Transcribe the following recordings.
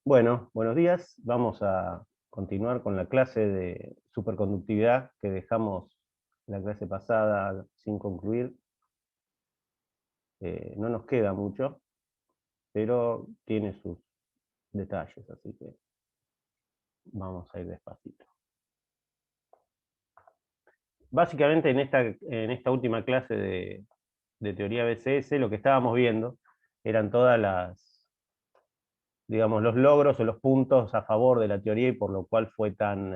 Bueno, buenos días. Vamos a continuar con la clase de superconductividad que dejamos la clase pasada sin concluir. No nos queda mucho, pero tiene sus detalles, así que vamos a ir despacito. Básicamente en esta última clase de teoría BCS lo que estábamos viendo eran todas digamos, los logros o los puntos a favor de la teoría y por lo cual fue tan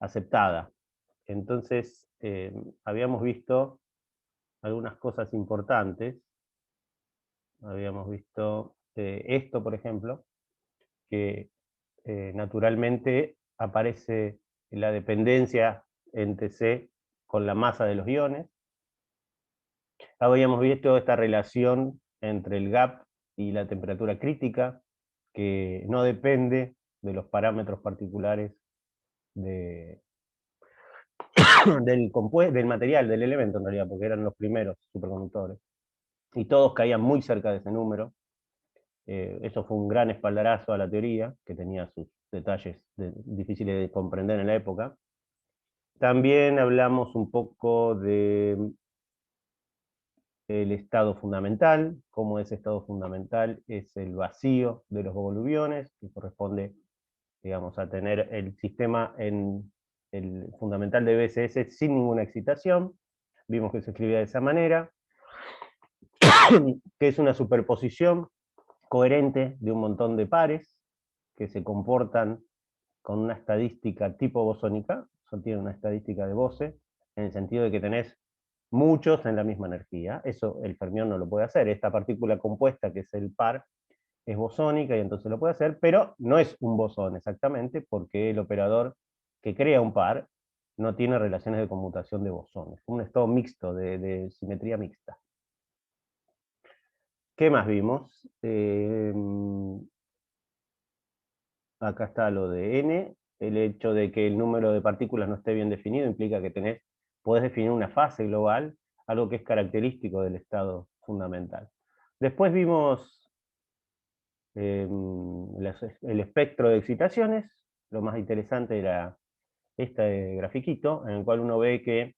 aceptada. Entonces, habíamos visto algunas cosas importantes. Habíamos visto esto, por ejemplo, que naturalmente aparece la dependencia entre C con la masa de los iones. Habíamos visto esta relación entre el gap y la temperatura crítica, que no depende de los parámetros particulares de, del material, del elemento en realidad, porque eran los primeros superconductores. Y todos caían muy cerca de ese número. Eso fue un gran espaldarazo a la teoría, que tenía sus detalles difíciles de comprender en la época. También hablamos un poco de el estado fundamental, cómo ese estado fundamental es el vacío de los bogolubiones, que corresponde, digamos, a tener el sistema en el fundamental de BSS sin ninguna excitación. Vimos que se escribía de esa manera, que es una superposición coherente de un montón de pares que se comportan con una estadística tipo bosónica, tiene una estadística de Bose, en el sentido de que tenés muchos en la misma energía. Eso el fermión no lo puede hacer. Esta partícula compuesta, que es el par, es bosónica y entonces lo puede hacer, pero no es un bosón exactamente, porque el operador que crea un par no tiene relaciones de conmutación de bosones. Un estado mixto, de simetría mixta. ¿Qué más vimos? Acá está lo de n. El hecho de que el número de partículas no esté bien definido implica que podés definir una fase global, algo que es característico del estado fundamental. Después vimos el espectro de excitaciones. Lo más interesante era este grafiquito, en el cual uno ve que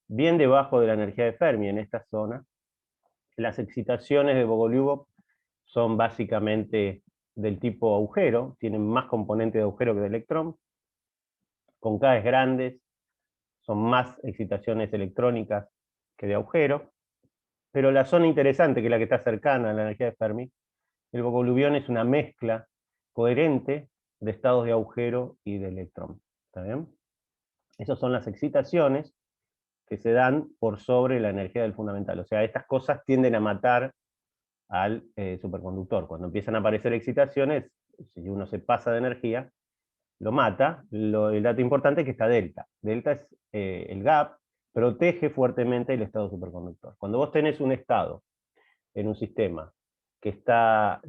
bien debajo de la energía de Fermi, en esta zona, las excitaciones de Bogoliubov son básicamente del tipo agujero, tienen más componente de agujero que de electrón, con Ks grandes, son más excitaciones electrónicas que de agujero, pero la zona interesante, que es la que está cercana a la energía de Fermi, el bogolubión es una mezcla coherente de estados de agujero y de electrón. ¿Está bien? Esas son las excitaciones que se dan por sobre la energía del fundamental. O sea, estas cosas tienden a matar al superconductor. Cuando empiezan a aparecer excitaciones, si uno se pasa de energía, lo mata. El dato importante es que está delta. Delta es el gap, protege fuertemente el estado superconductor. Cuando vos tenés un estado en un sistema que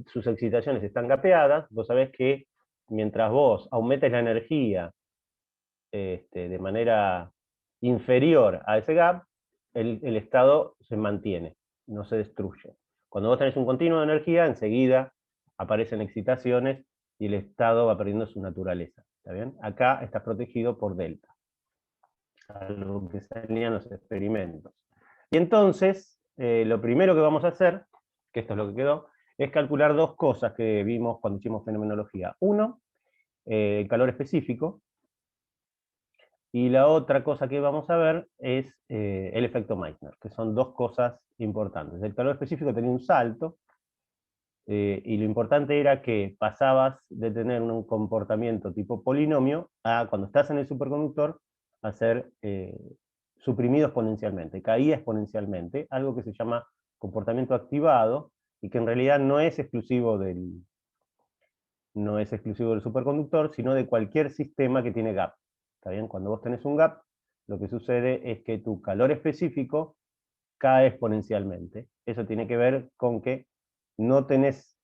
sus excitaciones están gapeadas, vos sabés que mientras vos aumentes la energía de manera inferior a ese gap, el estado se mantiene, no se destruye. Cuando vos tenés un continuo de energía, enseguida aparecen excitaciones y el estado va perdiendo su naturaleza. ¿Está bien? Acá estás protegido por delta, algo que salían los experimentos. Y entonces, lo primero que vamos a hacer, que esto es lo que quedó, es calcular dos cosas que vimos cuando hicimos fenomenología. Uno, el calor específico, y la otra cosa que vamos a ver es el efecto Meissner, que son dos cosas importantes. El calor específico tenía un salto, y lo importante era que pasabas de tener un comportamiento tipo polinomio a, cuando estás en el superconductor, a ser suprimido exponencialmente, caía exponencialmente, algo que se llama comportamiento activado, y que en realidad no es exclusivo del superconductor, sino de cualquier sistema que tiene gap. ¿Está bien? Cuando vos tenés un gap, lo que sucede es que tu calor específico cae exponencialmente. Eso tiene que ver con que no tenés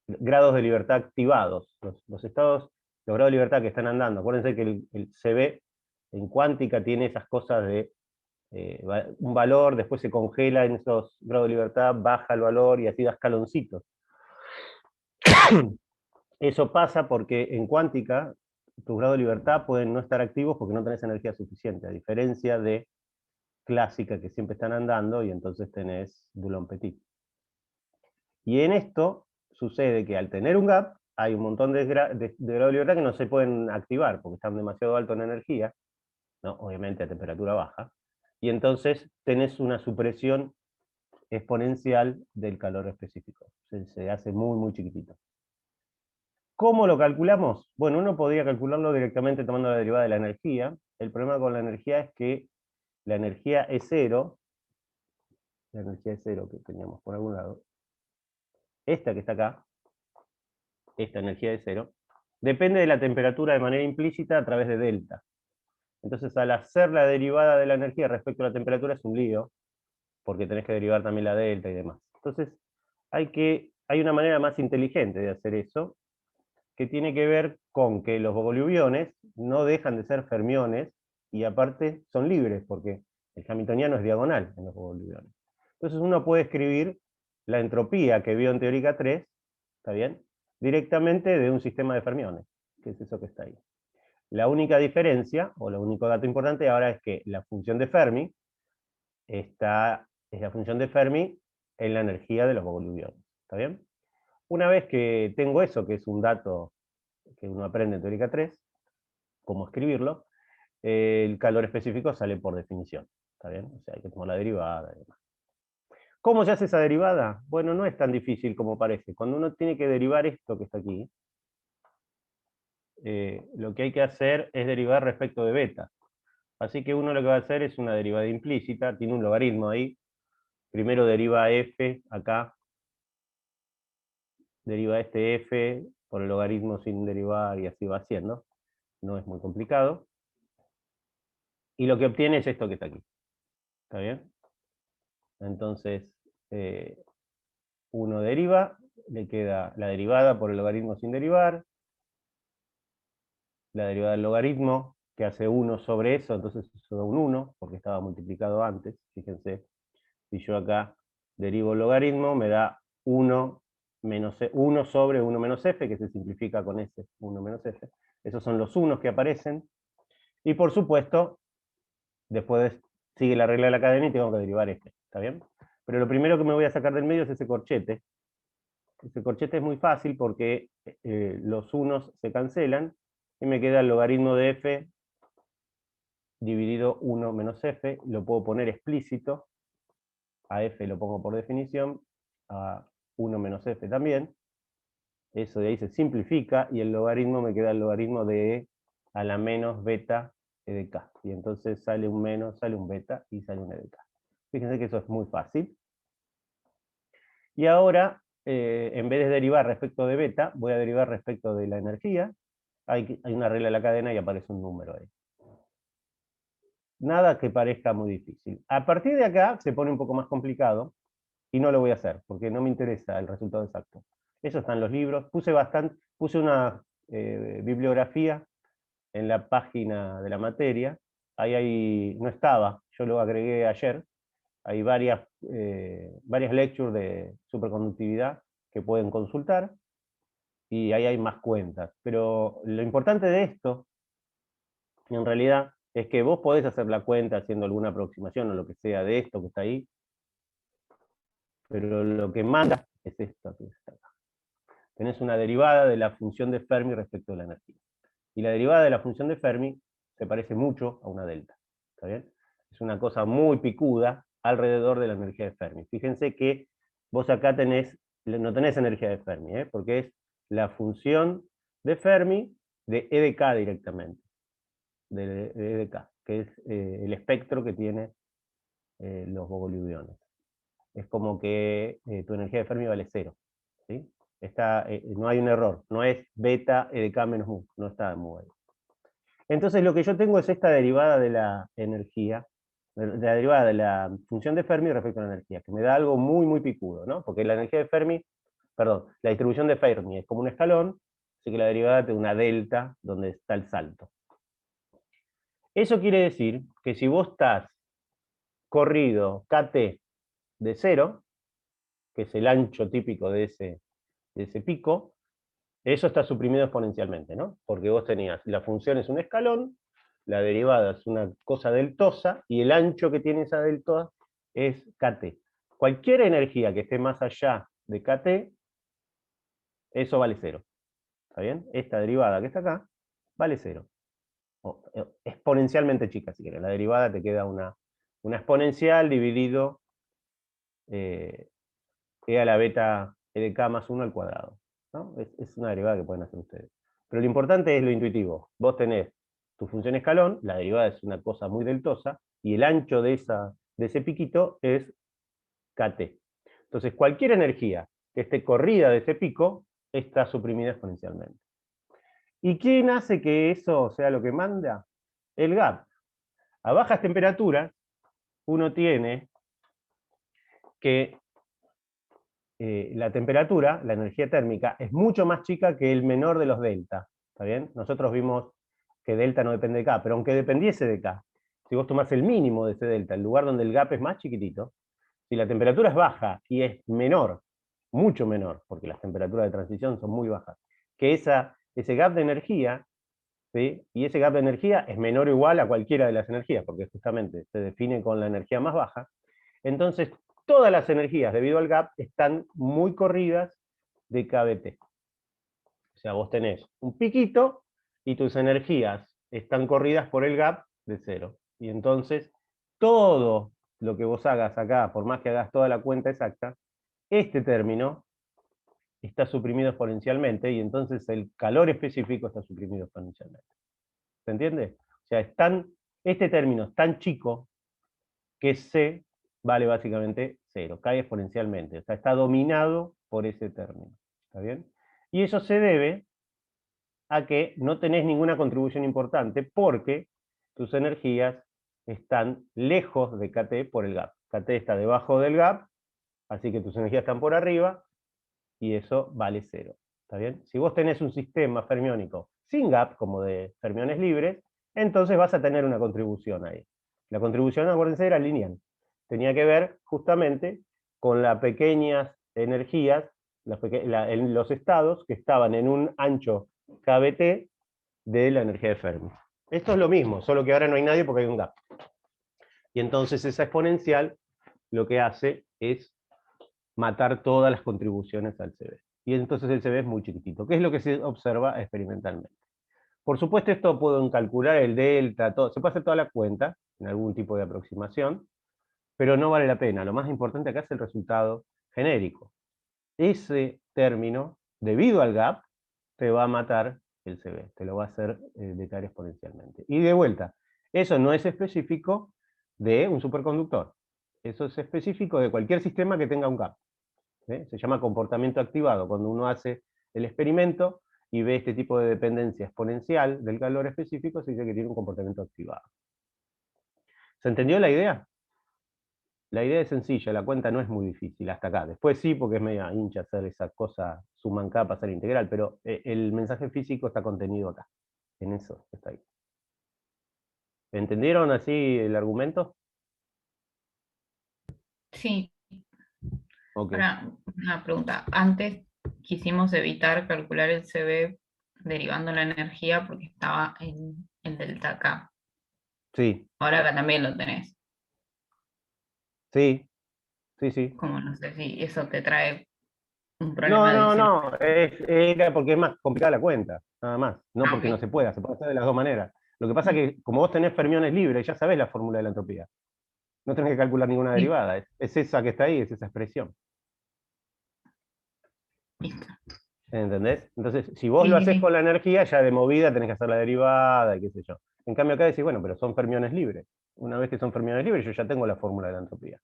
grados de libertad activados. Los estados, los grados de libertad que están andando, acuérdense que el CB en cuántica tiene esas cosas de un valor, después se congela en esos grados de libertad, baja el valor y así da escaloncitos. Eso pasa porque en cuántica tus grados de libertad pueden no estar activos porque no tenés energía suficiente, a diferencia de clásica que siempre están andando y entonces tenés Dulong Petit. Y en esto sucede que al tener un gap hay un montón de grados de libertad que no se pueden activar porque están demasiado altos en energía, ¿no? Obviamente a temperatura baja, y entonces tenés una supresión exponencial del calor específico. Se hace muy, muy chiquitito. ¿Cómo lo calculamos? Bueno, uno podría calcularlo directamente tomando la derivada de la energía. El problema con la energía es que la energía es cero, la energía es cero que teníamos por algún lado, esta que está acá, esta energía es cero, depende de la temperatura de manera implícita a través de delta. Entonces, al hacer la derivada de la energía respecto a la temperatura es un lío, porque tenés que derivar también la delta y demás. Entonces, hay una manera más inteligente de hacer eso, que tiene que ver con que los bogoliubiones no dejan de ser fermiones y aparte son libres, porque el hamiltoniano es diagonal en los bogoliubiones. Entonces uno puede escribir la entropía que vio en teórica 3, ¿está bien? Directamente de un sistema de fermiones, que es eso que está ahí. La única diferencia, o el único dato importante ahora es que la función de Fermi es la función de Fermi en la energía de los bogoliubiones, ¿está bien? Una vez que tengo eso, que es un dato que uno aprende en teórica 3, cómo escribirlo, el calor específico sale por definición, ¿está bien? O sea, hay que tomar la derivada y demás. ¿Cómo se hace esa derivada? Bueno, no es tan difícil como parece. Cuando uno tiene que derivar esto que está aquí, lo que hay que hacer es derivar respecto de beta. Así que uno lo que va a hacer es una derivada implícita, tiene un logaritmo ahí. Primero deriva f acá, deriva este f por el logaritmo sin derivar y así va haciendo. No es muy complicado. Y lo que obtiene es esto que está aquí. ¿Está bien? Entonces, uno deriva, le queda la derivada por el logaritmo sin derivar, la derivada del logaritmo, que hace 1 sobre eso, entonces eso da un 1, porque estaba multiplicado antes. Fíjense, si yo acá derivo el logaritmo, me da 1, menos 1 sobre 1 menos f, que se simplifica con ese 1 menos f. Esos son los unos que aparecen. Y por supuesto, después sigue la regla de la cadena y tengo que derivar este. ¿Está bien? Pero lo primero que me voy a sacar del medio es ese corchete. Ese corchete es muy fácil porque los unos se cancelan y me queda el logaritmo de f dividido 1 menos f. Lo puedo poner explícito. A f lo pongo por definición. A 1 menos f también. Eso de ahí se simplifica y el logaritmo me queda el logaritmo de e a la menos beta e de k. Y entonces sale un menos, sale un beta y sale un e de k. Fíjense que eso es muy fácil. Y ahora, en vez de derivar respecto de beta, voy a derivar respecto de la energía. Hay una regla de la cadena y aparece un número ahí. Nada que parezca muy difícil. A partir de acá se pone un poco más complicado y no lo voy a hacer porque no me interesa el resultado exacto. Eso está en los libros. Puse una bibliografía en la página de la materia. No estaba, yo lo agregué ayer. Hay varias lectures de superconductividad que pueden consultar y ahí hay más cuentas. Pero lo importante de esto, en realidad, es que vos podés hacer la cuenta haciendo alguna aproximación o lo que sea de esto que está ahí, pero lo que manda es esto que está acá. Tenés una derivada de la función de Fermi respecto de la energía. Y la derivada de la función de Fermi se parece mucho a una delta. ¿Está bien? Es una cosa muy picuda alrededor de la energía de Fermi. Fíjense que vos acá no tenés energía de Fermi, porque es la función de Fermi de E de K directamente, de E de K, que es el espectro que tiene los bogoliubiones. Es como que tu energía de Fermi vale 0. ¿Sí? No hay un error, no es beta E de K menos mu, no está en mu ahí. Entonces lo que yo tengo es esta derivada de la energía, de la derivada de la función de Fermi respecto a la energía, que me da algo muy, muy picudo, ¿no? Porque la energía de Fermi, perdón, la distribución de Fermi es como un escalón, así que la derivada tiene una delta donde está el salto. Eso quiere decir que si vos estás corrido KT de 0, que es el ancho típico de ese pico, Eso está suprimido exponencialmente, ¿no? Porque vos tenías, la función es un escalón, la derivada es una cosa deltosa, y el ancho que tiene esa deltosa es kt. Cualquier energía que esté más allá de kt, eso vale cero. ¿Está bien? Esta derivada que está acá, vale cero. Exponencialmente chica, si querés. La derivada te queda una exponencial dividido e a la beta e de k más 1 al cuadrado, ¿no? Es una derivada que pueden hacer ustedes. Pero lo importante es lo intuitivo. Vos tenés tu función escalón, la derivada es una cosa muy deltosa, y el ancho de ese piquito es kt. Entonces, cualquier energía que esté corrida de ese pico está suprimida exponencialmente. ¿Y quién hace que eso sea lo que manda? El gap. A bajas temperaturas, uno tiene que la temperatura, la energía térmica, es mucho más chica que el menor de los delta. ¿Está bien? Nosotros vimos que delta no depende de K, pero aunque dependiese de K, si vos tomás el mínimo de ese delta, el lugar donde el gap es más chiquitito, si la temperatura es baja y es menor, mucho menor, porque las temperaturas de transición son muy bajas, que ese gap de energía, ¿sí? Y ese gap de energía es menor o igual a cualquiera de las energías, porque justamente se define con la energía más baja, entonces todas las energías debido al gap están muy corridas de kBt. O sea, vos tenés un piquito y tus energías están corridas por el gap de cero. Y entonces todo lo que vos hagas acá, por más que hagas toda la cuenta exacta, este término está suprimido exponencialmente y entonces el calor específico está suprimido exponencialmente. ¿Se entiende? O sea, este término es tan chico que C vale básicamente cero, cae exponencialmente. O sea, está dominado por ese término. ¿Está bien? Y eso se debe a que no tenés ninguna contribución importante porque tus energías están lejos de KT por el gap. KT está debajo del gap, así que tus energías están por arriba y eso vale cero. ¿Está bien? Si vos tenés un sistema fermiónico sin gap, como de fermiones libres, entonces vas a tener una contribución ahí. La contribución, acuérdense, era lineal. Tenía que ver justamente con las pequeñas energías, en los estados que estaban en un ancho kBt de la energía de Fermi. Esto es lo mismo, solo que ahora no hay nadie porque hay un gap. Y entonces esa exponencial lo que hace es matar todas las contribuciones al CB. Y entonces el CB es muy chiquitito, que es lo que se observa experimentalmente. Por supuesto, esto pueden calcular el delta, todo, se puede hacer toda la cuenta en algún tipo de aproximación, pero no vale la pena. Lo más importante acá es el resultado genérico. Ese término, debido al gap, te va a matar el CB, te lo va a hacer decaer exponencialmente. Y de vuelta, eso no es específico de un superconductor. Eso es específico de cualquier sistema que tenga un gap. Se llama comportamiento activado, cuando uno hace el experimento y ve este tipo de dependencia exponencial del calor específico, se dice que tiene un comportamiento activado. ¿Se entendió la idea? La idea es sencilla, la cuenta no es muy difícil hasta acá. Después sí, porque es media hincha hacer esa cosa, suman K para hacer integral, pero el mensaje físico está contenido acá. En eso está ahí. ¿Entendieron así el argumento? Sí, Ok. ahora una pregunta. Antes quisimos evitar calcular el CB derivando la energía porque estaba en delta K. Sí, Ahora acá también lo tenés. sí, sí, sí. Como no sé si eso te trae un No, problema no, adicional. no, era porque es más complicada la cuenta, nada más. No Ah, porque no ok. se puede hacer de las dos maneras. Lo que pasa es Mm, que como vos tenés fermiones libres, ya sabés la fórmula de la entropía. No tenés que calcular ninguna listo, derivada, es esa que está ahí, es esa expresión. listo. ¿Entendés? Entonces, si vos Sí, lo sí, haces con sí. la energía, ya de movida tenés que hacer la derivada y qué sé yo. En cambio acá decís, bueno, pero son fermiones libres. Una vez que son fermiones libres, yo ya tengo la fórmula de la entropía.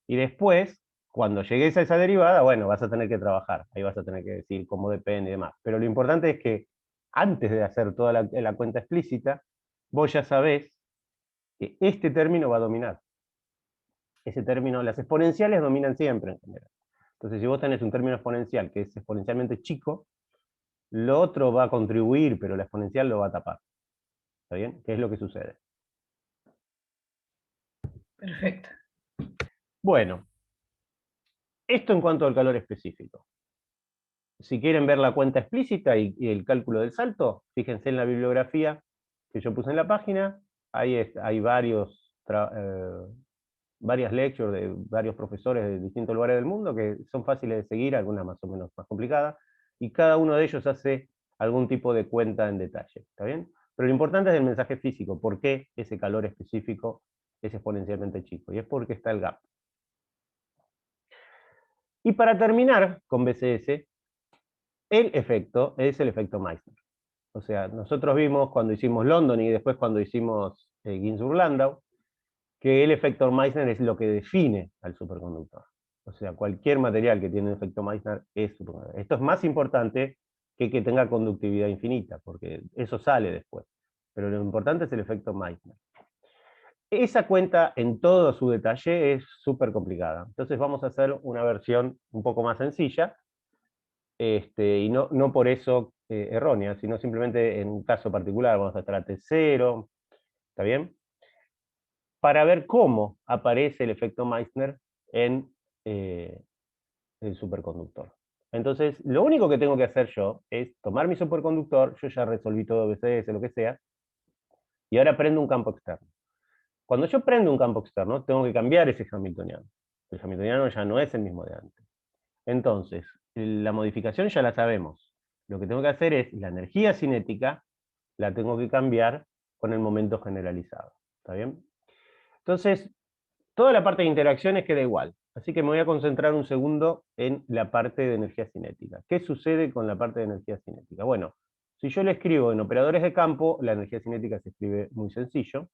Y después, cuando llegues a esa derivada, bueno, vas a tener que trabajar. Ahí vas a tener que decir cómo depende y demás. Pero lo importante es que antes de hacer toda la cuenta explícita, vos ya sabés que este término va a dominar. Ese término, las exponenciales dominan siempre en general. Entonces, si vos tenés un término exponencial que es exponencialmente chico, lo otro va a contribuir, pero la exponencial lo va a tapar. ¿Está bien? ¿Qué es lo que sucede? Perfecto. Bueno, esto en cuanto al calor específico. si quieren ver la cuenta explícita y el cálculo del salto, fíjense en la bibliografía que yo puse en la página, ahí hay varias lectures de varios profesores de distintos lugares del mundo que son fáciles de seguir, algunas más o menos más complicadas, y cada uno de ellos hace algún tipo de cuenta en detalle, ¿está bien? Pero lo importante es el mensaje físico, ¿por qué ese calor específico es exponencialmente chico? Y es porque está el gap. Y para terminar con BCS, el efecto es el efecto Meissner. O sea, nosotros vimos cuando hicimos London y después cuando hicimos Ginzburg-Landau, que el efecto Meissner es lo que define al superconductor. O sea, cualquier material que tiene un efecto Meissner es superconductor. Esto es más importante que tenga conductividad infinita, porque eso sale después. Pero lo importante es el efecto Meissner. Esa cuenta en todo su detalle es súper complicada. Entonces vamos a hacer una versión un poco más sencilla, y no por eso errónea, sino simplemente en un caso particular vamos a estar a T0, ¿está bien? Para ver cómo aparece el efecto Meissner en el superconductor. Entonces, lo único que tengo que hacer yo es tomar mi superconductor, yo ya resolví todo BCS, lo que sea, y ahora prendo un campo externo. Cuando yo prendo un campo externo, tengo que cambiar ese hamiltoniano. El hamiltoniano ya no es el mismo de antes. Entonces, la modificación ya la sabemos. Lo que tengo que hacer es, la energía cinética la tengo que cambiar con el momento generalizado. ¿Está bien? Entonces, toda la parte de interacciones queda igual. Así que me voy a concentrar un segundo en la parte de energía cinética. ¿Qué sucede con la parte de energía cinética? Bueno, si yo le escribo en operadores de campo, la energía cinética se escribe muy sencillo.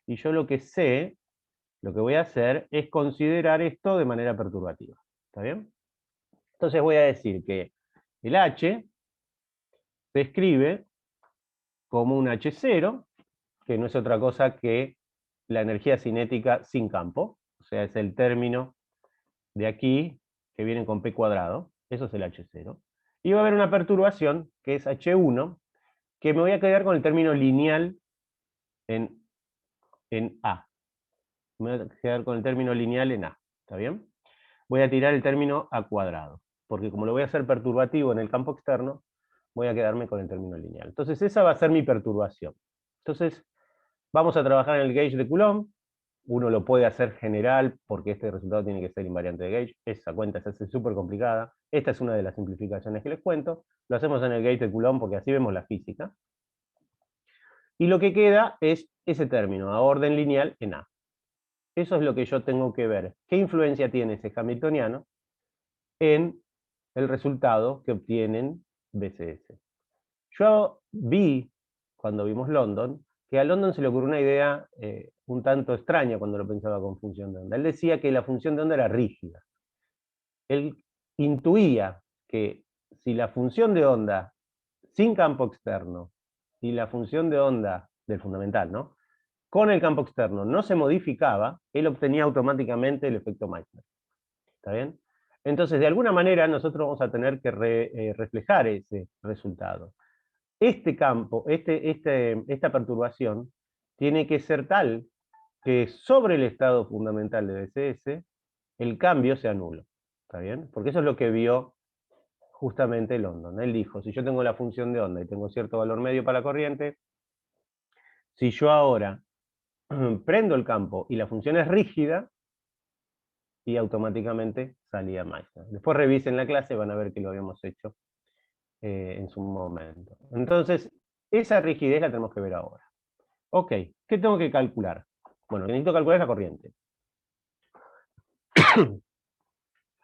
Y yo lo que sé, lo que voy a hacer, es considerar esto de manera perturbativa. ¿Está bien? Entonces voy a decir que el H se escribe como un H0, que no es otra cosa que la energía cinética sin campo. O sea, es el término de aquí que viene con P cuadrado. Eso es el H0. Y va a haber una perturbación, que es H1, que me voy a quedar con el término lineal en A. Me voy a quedar con el término lineal en A. ¿Está bien? Voy a tirar el término A cuadrado, porque como lo voy a hacer perturbativo en el campo externo, voy a quedarme con el término lineal. Entonces esa va a ser mi perturbación. Entonces vamos a trabajar en el gauge de Coulomb. Uno lo puede hacer general, porque este resultado tiene que ser invariante de gauge. Esa cuenta se hace súper complicada. Esta es una de las simplificaciones que les cuento. Lo hacemos en el gauge de Coulomb porque así vemos la física. Y lo que queda es ese término, a orden lineal en A. Eso es lo que yo tengo que ver. ¿Qué influencia tiene ese hamiltoniano en el resultado que obtienen BCS? Yo vi, cuando vimos London, que a London se le ocurrió una idea un tanto extraña cuando lo pensaba con función de onda. Él decía que la función de onda era rígida. Él intuía que si la función de onda sin campo externo y la función de onda del fundamental, ¿no?, con el campo externo no se modificaba, él obtenía automáticamente el efecto Meissner. ¿Está bien? Entonces, de alguna manera, nosotros vamos a tener que reflejar ese resultado. Este campo, esta perturbación, tiene que ser tal que sobre el estado fundamental de BCS, el cambio sea nulo. ¿Está bien? Porque eso es lo que vio justamente London. Él dijo, si yo tengo la función de onda y tengo cierto valor medio para la corriente, si yo ahora prendo el campo y la función es rígida, y automáticamente salía Meissner. Después revisen la clase, van a ver que lo habíamos hecho en su momento. Entonces, esa rigidez la tenemos que ver ahora. Ok, ¿qué tengo que calcular? Bueno, lo que necesito calcular es la corriente.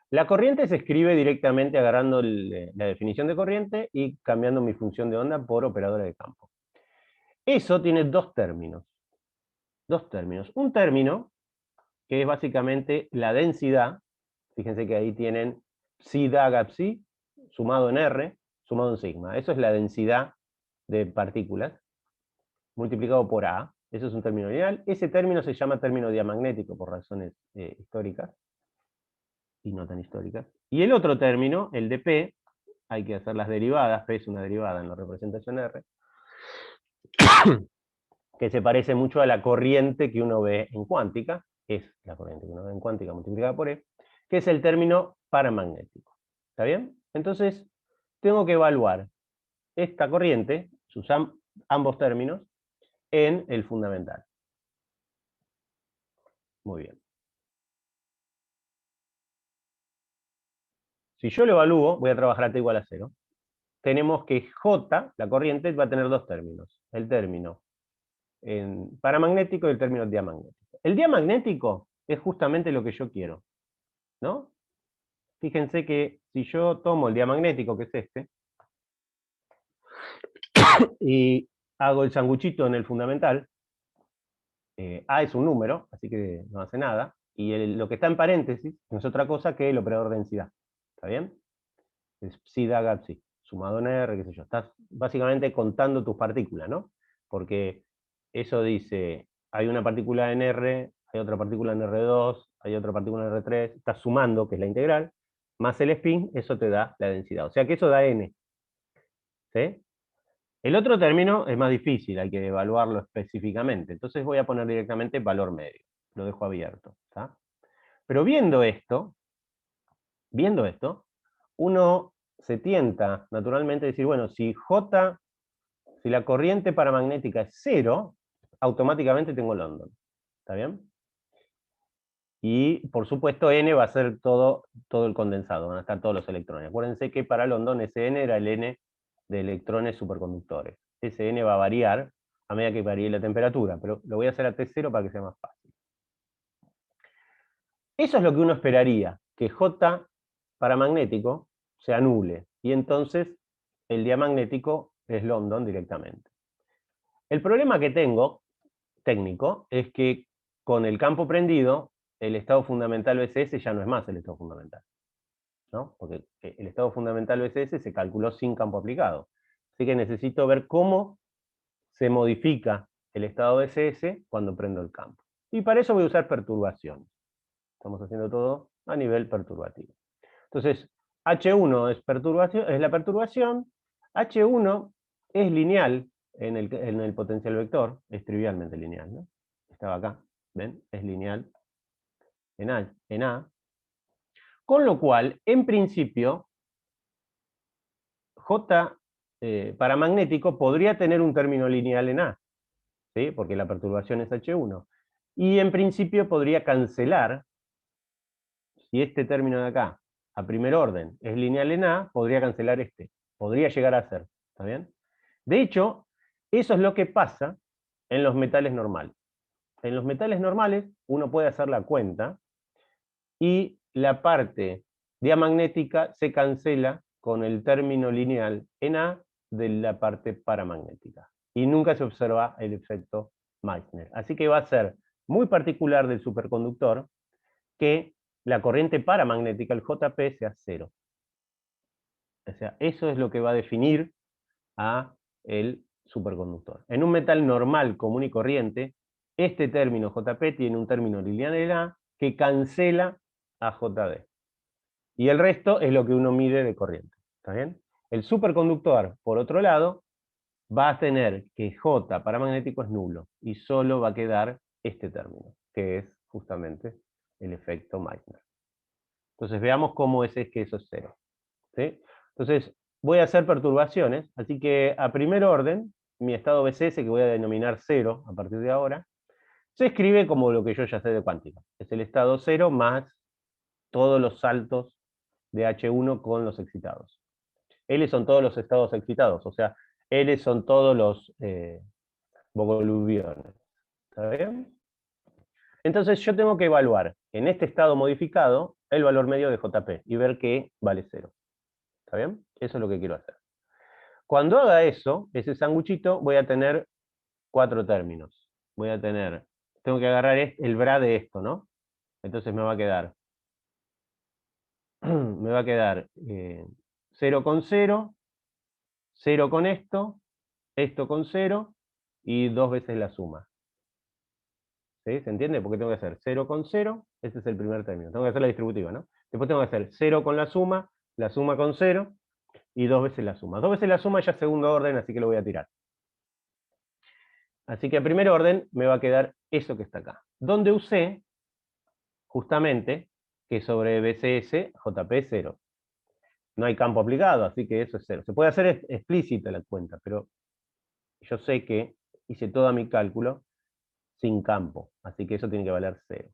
La corriente se escribe directamente agarrando la definición de corriente y cambiando mi función de onda por operadora de campo. Eso tiene dos términos. Dos términos. Un término, que es básicamente la densidad. Fíjense que ahí tienen psi da psi, sumado en R, sumado en sigma. Eso es la densidad de partículas, multiplicado por A. Eso es un término lineal. Ese término se llama término diamagnético por razones históricas, y no tan históricas. Y el otro término, el de P, hay que hacer las derivadas, P es una derivada en la representación R, que se parece mucho a la corriente que uno ve en cuántica, es la corriente que uno ve en cuántica multiplicada por E, que es el término paramagnético. ¿Está bien? Entonces, tengo que evaluar esta corriente, ambos términos, en el fundamental. Muy bien. Si yo lo evalúo, voy a trabajar a t igual a 0. Tenemos que J, la corriente, va a tener dos términos. El término paramagnético y el término diamagnético. El diamagnético es justamente lo que yo quiero, ¿no? Fíjense que si yo tomo el diamagnético, que es este, y hago el sanguchito en el fundamental, A es un número, así que no hace nada, y lo que está en paréntesis no es otra cosa que el operador densidad. ¿Está bien? Es psi da gat psi, sumado en R, qué sé yo. Estás básicamente contando tus partículas, ¿no? Porque eso dice, hay una partícula en R, hay otra partícula en R2, hay otra partícula en R3, estás sumando, que es la integral, más el spin, eso te da la densidad. O sea que eso da N. ¿Sí? El otro término es más difícil, hay que evaluarlo específicamente. Entonces voy a poner directamente valor medio. Lo dejo abierto. ¿Está? Pero viendo esto, uno se tienta naturalmente a decir, bueno, si la corriente paramagnética es 0, automáticamente tengo London. ¿Está bien? Y por supuesto N va a ser todo el condensado, van a estar todos los electrones. Acuérdense que para London ese N era el N de electrones superconductores. Ese N va a variar a medida que varíe la temperatura, pero lo voy a hacer a T0 para que sea más fácil. Eso es lo que uno esperaría, que J paramagnético se anule, y entonces el diamagnético es London directamente. El problema que tengo, técnico, es que con el campo prendido, el estado fundamental BCS ya no es más el estado fundamental, ¿no? Porque el estado fundamental BCS se calculó sin campo aplicado. Así que necesito ver cómo se modifica el estado BCS cuando prendo el campo. Y para eso voy a usar perturbaciones. Estamos haciendo todo a nivel perturbativo. Entonces, H1 es la perturbación, H1 es lineal en el potencial vector, es trivialmente lineal, ¿no? Estaba acá, ¿ven? Es lineal en A. Con lo cual, en principio, J paramagnético podría tener un término lineal en A, ¿sí? Porque la perturbación es H1. Y en principio podría cancelar, si este término de acá, a primer orden, es lineal en A, podría cancelar este. Podría llegar a ser, ¿está bien? De hecho, eso es lo que pasa en los metales normales. En los metales normales, uno puede hacer la cuenta, y la parte diamagnética se cancela con el término lineal en A de la parte paramagnética. Y nunca se observa el efecto Meissner. Así que va a ser muy particular del superconductor que la corriente paramagnética, el JP, sea 0. O sea, eso es lo que va a definir a el superconductor. En un metal normal, común y corriente, este término JP tiene un término lineal en A que cancela a JD. Y el resto es lo que uno mide de corriente. ¿Está bien? El superconductor, por otro lado, va a tener que J paramagnético es nulo, y solo va a quedar este término, que es justamente el efecto Meissner. Entonces veamos cómo es que eso es 0. ¿Sí? Entonces voy a hacer perturbaciones, así que a primer orden, mi estado BCS, que voy a denominar 0 a partir de ahora, se escribe como lo que yo ya sé de cuántica. Es el estado 0 más todos los saltos de H1 con los excitados. L son todos los estados excitados, o sea, L son todos los bogoloviones. ¿Está bien? Entonces yo tengo que evaluar en este estado modificado el valor medio de JP y ver que vale 0. ¿Está bien? Eso es lo que quiero hacer. Cuando haga eso, ese sanguchito, voy a tener 4 términos. Tengo que agarrar el bra de esto, ¿no? Entonces me va a quedar 0 con 0, 0 con esto con 0, y 2 veces la suma. ¿Sí? ¿Se entiende? Porque tengo que hacer 0 con 0, ese es el primer término. Tengo que hacer la distributiva, ¿no? Después tengo que hacer 0 con la suma con 0, y 2 veces la suma. 2 veces la suma ya es segundo orden, así que lo voy a tirar. Así que a primer orden me va a quedar eso que está acá. Donde usé, justamente, que sobre BCS, JP 0. no hay campo aplicado, así que eso es 0. Se puede hacer explícita la cuenta, pero yo sé que hice todo mi cálculo sin campo, así que eso tiene que valer 0.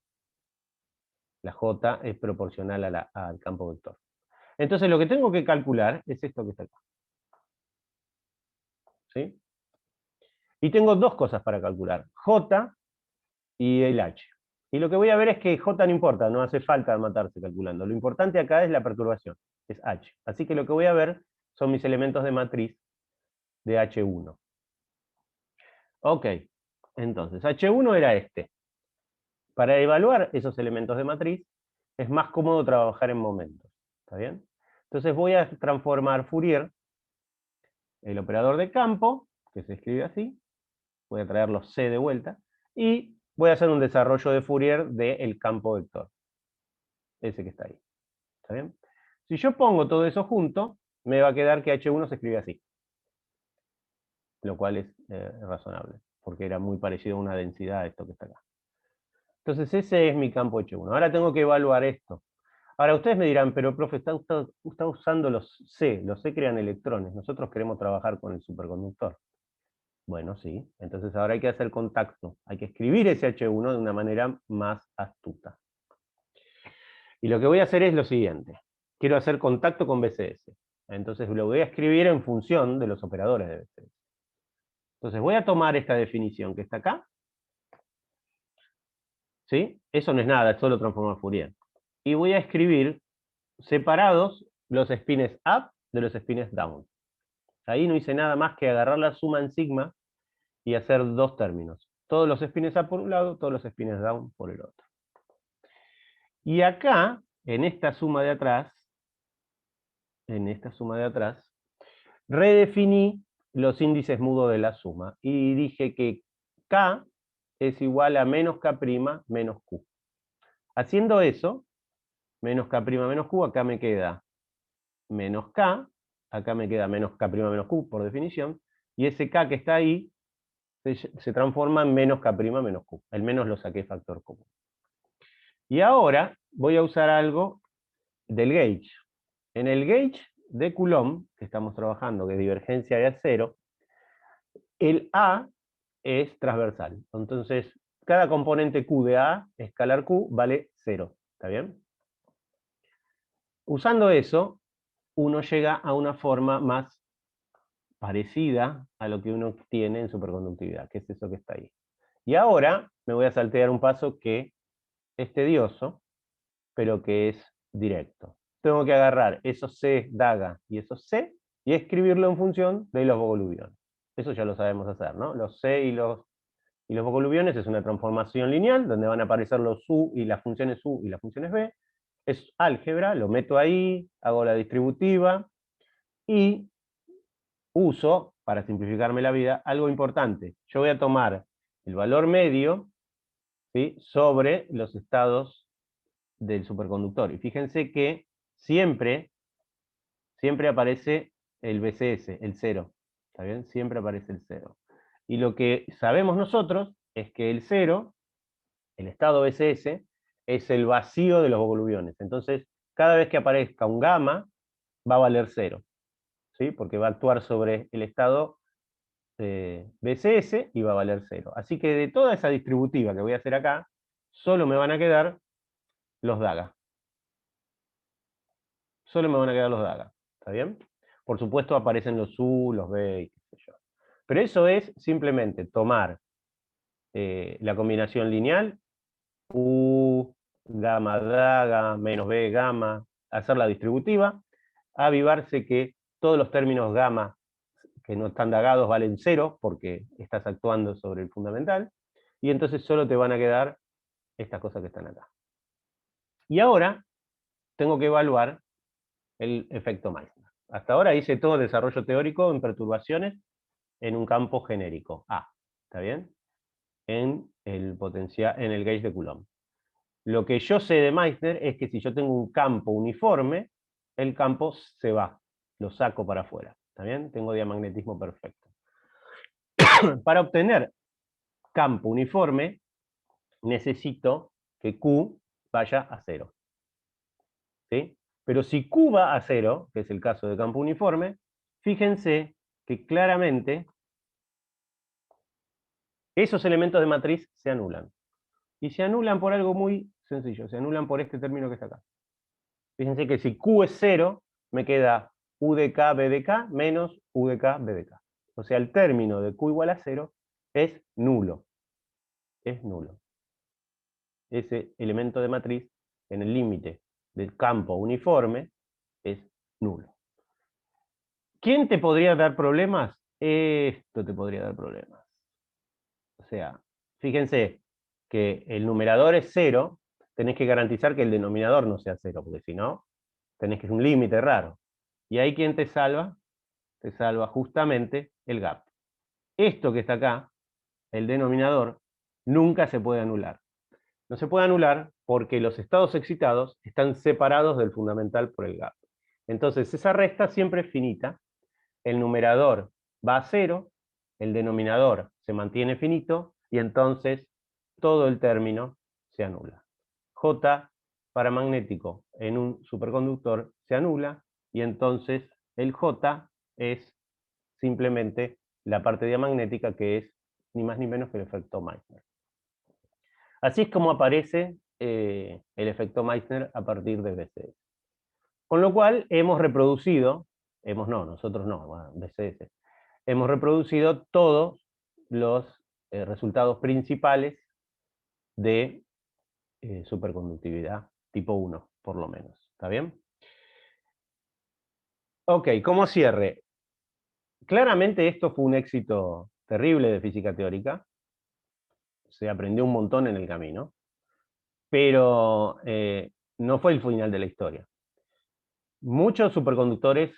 La J es proporcional al campo vector. Entonces lo que tengo que calcular es esto que está acá. ¿Sí? Y tengo dos cosas para calcular, J y el H. Y lo que voy a ver es que J no importa, no hace falta matarse calculando. Lo importante acá es la perturbación, es H. Así que lo que voy a ver son mis elementos de matriz de H1. Ok, entonces H1 era este. Para evaluar esos elementos de matriz es más cómodo trabajar en momentos. ¿Está bien? Entonces voy a transformar Fourier, el operador de campo, que se escribe así, voy a traer los C de vuelta, y voy a hacer un desarrollo de Fourier del campo vector. Ese que está ahí. ¿Está bien? Si yo pongo todo eso junto, me va a quedar que H1 se escribe así. Lo cual es razonable, porque era muy parecido a una densidad a esto que está acá. Entonces ese es mi campo H1. Ahora tengo que evaluar esto. Ahora ustedes me dirán, pero profe, está usando los C crean electrones, nosotros queremos trabajar con el superconductor. Bueno, sí, entonces ahora hay que hacer contacto, hay que escribir ese H1 de una manera más astuta. Y lo que voy a hacer es lo siguiente, quiero hacer contacto con BCS, entonces lo voy a escribir en función de los operadores de BCS. Entonces voy a tomar esta definición que está acá, ¿sí? Eso no es nada, es solo transformar Fourier. Y voy a escribir separados los spines up de los spines down. Ahí no hice nada más que agarrar la suma en sigma y hacer dos términos. Todos los spines up por un lado, todos los spines down por el otro. Y acá, en esta suma de atrás, redefiní los índices mudos de la suma y dije que K es igual a menos K' menos Q. Haciendo eso, menos K' menos Q, acá me queda menos K, acá me queda menos K' menos Q por definición, y ese K que está ahí se transforma en menos K' menos Q. El menos lo saqué factor común. Y ahora voy a usar algo del gauge. En el gauge de Coulomb, que estamos trabajando, que es divergencia de A0, el A es transversal. Entonces, cada componente Q de A, escalar Q, vale 0. ¿Está bien? Usando eso, uno llega a una forma más parecida a lo que uno tiene en superconductividad, que es eso que está ahí. Y ahora me voy a saltear un paso que es tedioso, pero que es directo. Tengo que agarrar esos C daga y esos C y escribirlo en función de los bogolubiones. Eso ya lo sabemos hacer, ¿no? Los C y los bogolubiones es una transformación lineal donde van a aparecer los U y las funciones U y las funciones B. Es álgebra, lo meto ahí, hago la distributiva y uso, para simplificarme la vida, algo importante. Yo voy a tomar el valor medio, ¿sí?, sobre los estados del superconductor. Y fíjense que siempre aparece el BCS, el 0. ¿Está bien? Siempre aparece el 0. Y lo que sabemos nosotros es que el 0, el estado BCS, es el vacío de los bogolubiones. Entonces, cada vez que aparezca un gamma, va a valer 0. ¿Sí? Porque va a actuar sobre el estado BCS y va a valer 0. Así que de toda esa distributiva que voy a hacer acá, solo me van a quedar los daga. Solo me van a quedar los daga. ¿Está bien? Por supuesto aparecen los U, los B y qué sé yo. Pero eso es simplemente tomar la combinación lineal, U, gamma, daga, menos B, gamma, hacer la distributiva, avivarse que todos los términos gamma que no están dagados valen 0 porque estás actuando sobre el fundamental, y entonces solo te van a quedar estas cosas que están acá. Y ahora tengo que evaluar el efecto Meissner. Hasta ahora hice todo desarrollo teórico en perturbaciones en un campo genérico, A, ¿está bien? En el gauge de Coulomb. Lo que yo sé de Meissner es que si yo tengo un campo uniforme, el campo se va, lo saco para afuera, ¿está bien? Tengo diamagnetismo perfecto. Para obtener campo uniforme, necesito que Q vaya a 0. ¿Sí? Pero si Q va a 0, que es el caso de campo uniforme, fíjense que claramente esos elementos de matriz se anulan. Y se anulan por algo muy sencillo, se anulan por este término que está acá. Fíjense que si Q es 0, me queda U de K, B de K, menos U de K, B de K. O sea, el término de Q igual a 0 es nulo. Es nulo. Ese elemento de matriz en el límite del campo uniforme es nulo. ¿Quién te podría dar problemas? Esto te podría dar problemas. O sea, fíjense que el numerador es 0, tenés que garantizar que el denominador no sea 0, porque si no, tenés que ser un límite raro. Y ahí, ¿quién te salva? Te salva justamente el gap. Esto que está acá, el denominador, nunca se puede anular. No se puede anular porque los estados excitados están separados del fundamental por el gap. Entonces, esa resta siempre es finita, el numerador va a 0, el denominador se mantiene finito, y entonces todo el término se anula. J paramagnético en un superconductor se anula, y entonces el J es simplemente la parte diamagnética, que es ni más ni menos que el efecto Meissner. Así es como aparece el efecto Meissner a partir de BCS. Con lo cual hemos reproducido, nosotros no, bueno, BCS, hemos reproducido todos los resultados principales de superconductividad tipo 1, por lo menos. ¿Está bien? Ok, como cierre. Claramente esto fue un éxito terrible de física teórica. Se aprendió un montón en el camino, pero no fue el final de la historia. Muchos superconductores,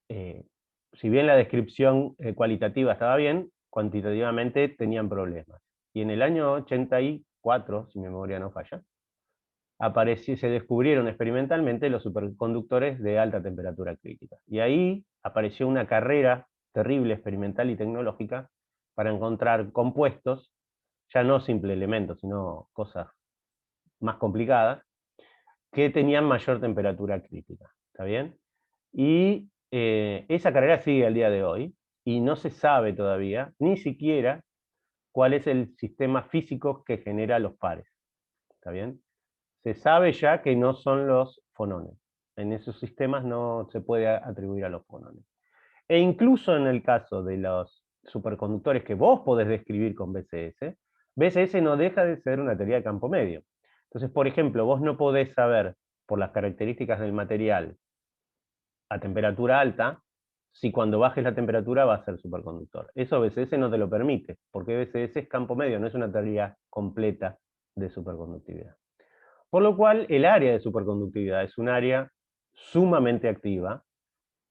si bien la descripción cualitativa estaba bien, cuantitativamente tenían problemas. Y en el año 84, si mi memoria no falla, se descubrieron experimentalmente los superconductores de alta temperatura crítica. Y ahí apareció una carrera terrible experimental y tecnológica para encontrar compuestos, ya no simples elementos, sino cosas más complicadas, que tenían mayor temperatura crítica. ¿Está bien? Y esa carrera sigue al día de hoy, y no se sabe todavía, ni siquiera, cuál es el sistema físico que genera los pares. ¿Está bien? Se sabe ya que no son los fonones. En esos sistemas no se puede atribuir a los fonones. E incluso en el caso de los superconductores que vos podés describir con BCS, BCS no deja de ser una teoría de campo medio. Entonces, por ejemplo, vos no podés saber, por las características del material a temperatura alta, si cuando bajes la temperatura va a ser superconductor. Eso BCS no te lo permite, porque BCS es campo medio, no es una teoría completa de superconductividad. Por lo cual, el área de superconductividad es un área sumamente activa,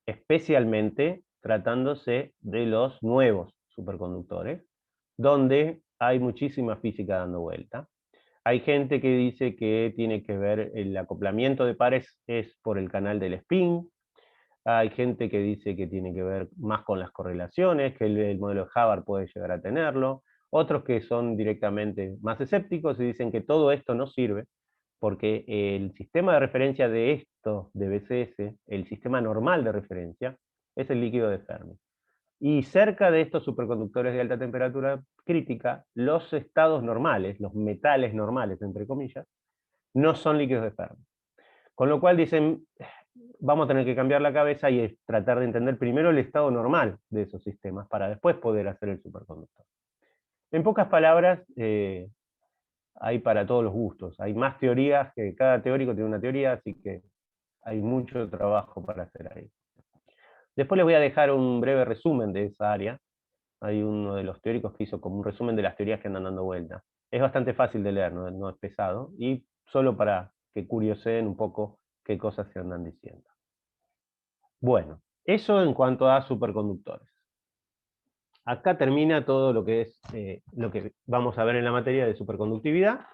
especialmente tratándose de los nuevos superconductores, donde hay muchísima física dando vuelta. Hay gente que dice que tiene que ver el acoplamiento de pares es por el canal del spin. Hay gente que dice que tiene que ver más con las correlaciones, que el modelo de Hubbard puede llegar a tenerlo. Otros que son directamente más escépticos y dicen que todo esto no sirve, porque el sistema de referencia de esto, de BCS, el sistema normal de referencia, es el líquido de Fermi. Y cerca de estos superconductores de alta temperatura crítica, los estados normales, los metales normales, entre comillas, no son líquidos de Fermi. Con lo cual dicen, vamos a tener que cambiar la cabeza y tratar de entender primero el estado normal de esos sistemas para después poder hacer el superconductor. En pocas palabras, hay para todos los gustos. Hay más teorías, que cada teórico tiene una teoría, así que hay mucho trabajo para hacer ahí. Después les voy a dejar un breve resumen de esa área. Hay uno de los teóricos que hizo como un resumen de las teorías que andan dando vuelta. Es bastante fácil de leer, no es pesado, y solo para que curioseen un poco qué cosas se andan diciendo. Bueno, eso en cuanto a superconductores. Acá termina todo lo que es lo que vamos a ver en la materia de superconductividad.